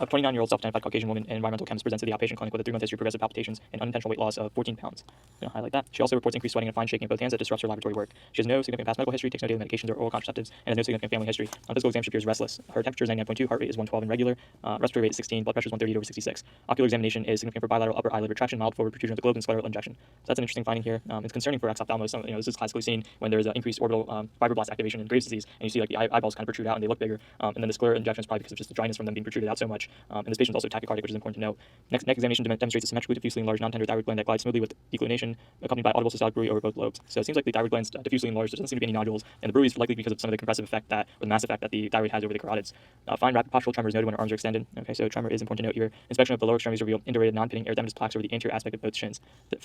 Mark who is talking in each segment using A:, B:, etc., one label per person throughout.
A: A 29-year-old self-identified Caucasian woman and environmental chemist presents to the outpatient clinic with a 3-month history of progressive palpitations and unintentional weight loss of 14 pounds. I'm going to highlight that. She also reports increased sweating and fine shaking of both hands that disrupts her laboratory work. She has no significant past medical history, takes no daily medications or oral contraceptives, and has no significant family history. On physical exam, she appears restless. Her temperature is 99.2, heart rate is 112 and regular, respiratory rate is 16, blood pressure is 138/66. Ocular examination is significant for bilateral upper eyelid retraction, mild forward protrusion of the globe, and scleral injection. So that's an interesting finding here. It's concerning for exophthalmos. This is classically seen when there's increased orbital fibroblast activation in Graves' disease, and you see like the eyeballs kind of protrude out and they look bigger. And then the scleral injection is probably because of just the dryness from them being protruded out so much. And this patient is also tachycardic, which is important to note. Next examination demonstrates a symmetrically diffusely enlarged non-tender thyroid gland that glides smoothly with declination, accompanied by audible systolic bruit over both lobes. So it seems like the thyroid gland's diffusely enlarged. There doesn't seem to be any nodules, and the bruit is likely because of some of the compressive effect or the mass effect that the thyroid has over the carotids. Fine rapid postural tremor is noted when her arms are extended. Okay, so tremor is important to note here. Inspection of the lower extremities revealed indurated, non-pitting erythematous plaques over the anterior aspect of both shins.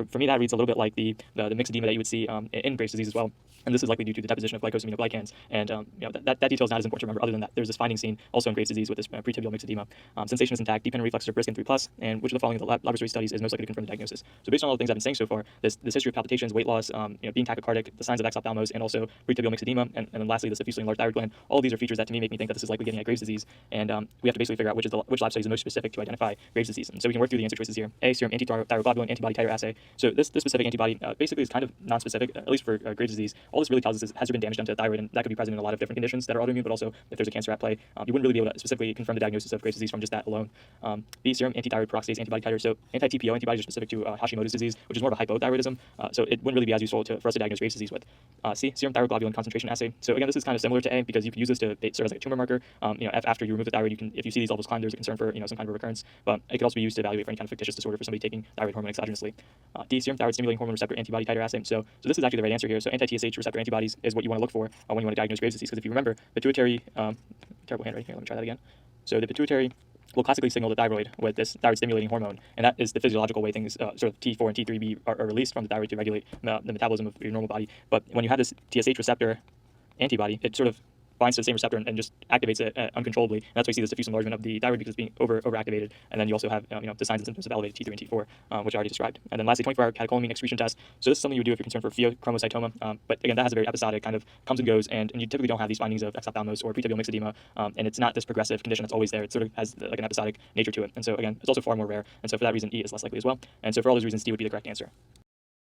A: For me, that reads a little bit like the mixed edema that you would see in Graves' disease as well. And this is likely due to the deposition of glycosaminoglycans. And that detail is not as important to remember. Other than that, there's this finding seen also in Graves' disease with this pretibial mixed edema. Sensation is intact. Dependent reflexes are brisk and 3+, and which of the following in the laboratory studies is most likely to confirm the diagnosis. So based on all the things I've been saying so far, this history of palpitations, weight loss, being tachycardic, the signs of exophthalmos, and also pretibial mixed edema, and then lastly this diffusely enlarged thyroid gland. All of these are features that to me make me think that this is likely getting at Graves' disease. And we have to basically figure out which lab study is the most specific to identify Graves' disease. And so we can work through the answer choices here. A, serum anti-thyroglobulin antibody titer assay. So this specific antibody basically is kind of non-specific, at least for Graves' disease. All this really tells us is has there been damage done to the thyroid, and that could be present in a lot of different conditions that are autoimmune, but also if there's a cancer at play. You wouldn't really be able to specifically confirm the diagnosis of Graves' disease from just that alone. B, serum anti-thyroid peroxidase antibody titer. So anti-TPO antibodies are specific to Hashimoto's disease, which is more of a hypothyroidism. So it wouldn't really be as useful for us to diagnose Graves' disease with. C, serum thyroglobulin concentration assay. So again, this is kind of similar to A because you can use this to serve as like a tumor marker. After you remove the thyroid, if you see these levels climb, there's a concern for some kind of a recurrence. But it could also be used to evaluate for any kind of fictitious disorder for somebody taking thyroid hormone exogenously. D, serum thyroid stimulating hormone receptor antibody titer assay. So this is actually the right answer here. So anti-TSH receptor antibodies is what you want to look for when you want to diagnose Graves' disease. Because if you remember, pituitary terrible handwriting here. Let me try that again. So the pituitary will classically signal the thyroid with this thyroid stimulating hormone, and that is the physiological way things sort of T4 and T3b are released from the thyroid to regulate the metabolism of your normal body. But when you have this TSH receptor antibody, it sort of binds to the same receptor and just activates it uncontrollably. And that's why you see this diffuse enlargement of the thyroid because it's being overactivated. And then you also have the signs and symptoms of elevated T3 and T4, which I already described. And then lastly, 24-hour catecholamine excretion test. So this is something you would do if you're concerned for pheochromocytoma. But again, that has a very episodic kind of comes and goes, and you typically don't have these findings of exophthalmos or pretibial mixed edema. And it's not this progressive condition that's always there. It sort of has like an episodic nature to it. And so again, it's also far more rare. And so for that reason, E is less likely as well. And so for all those reasons, D would be the correct answer.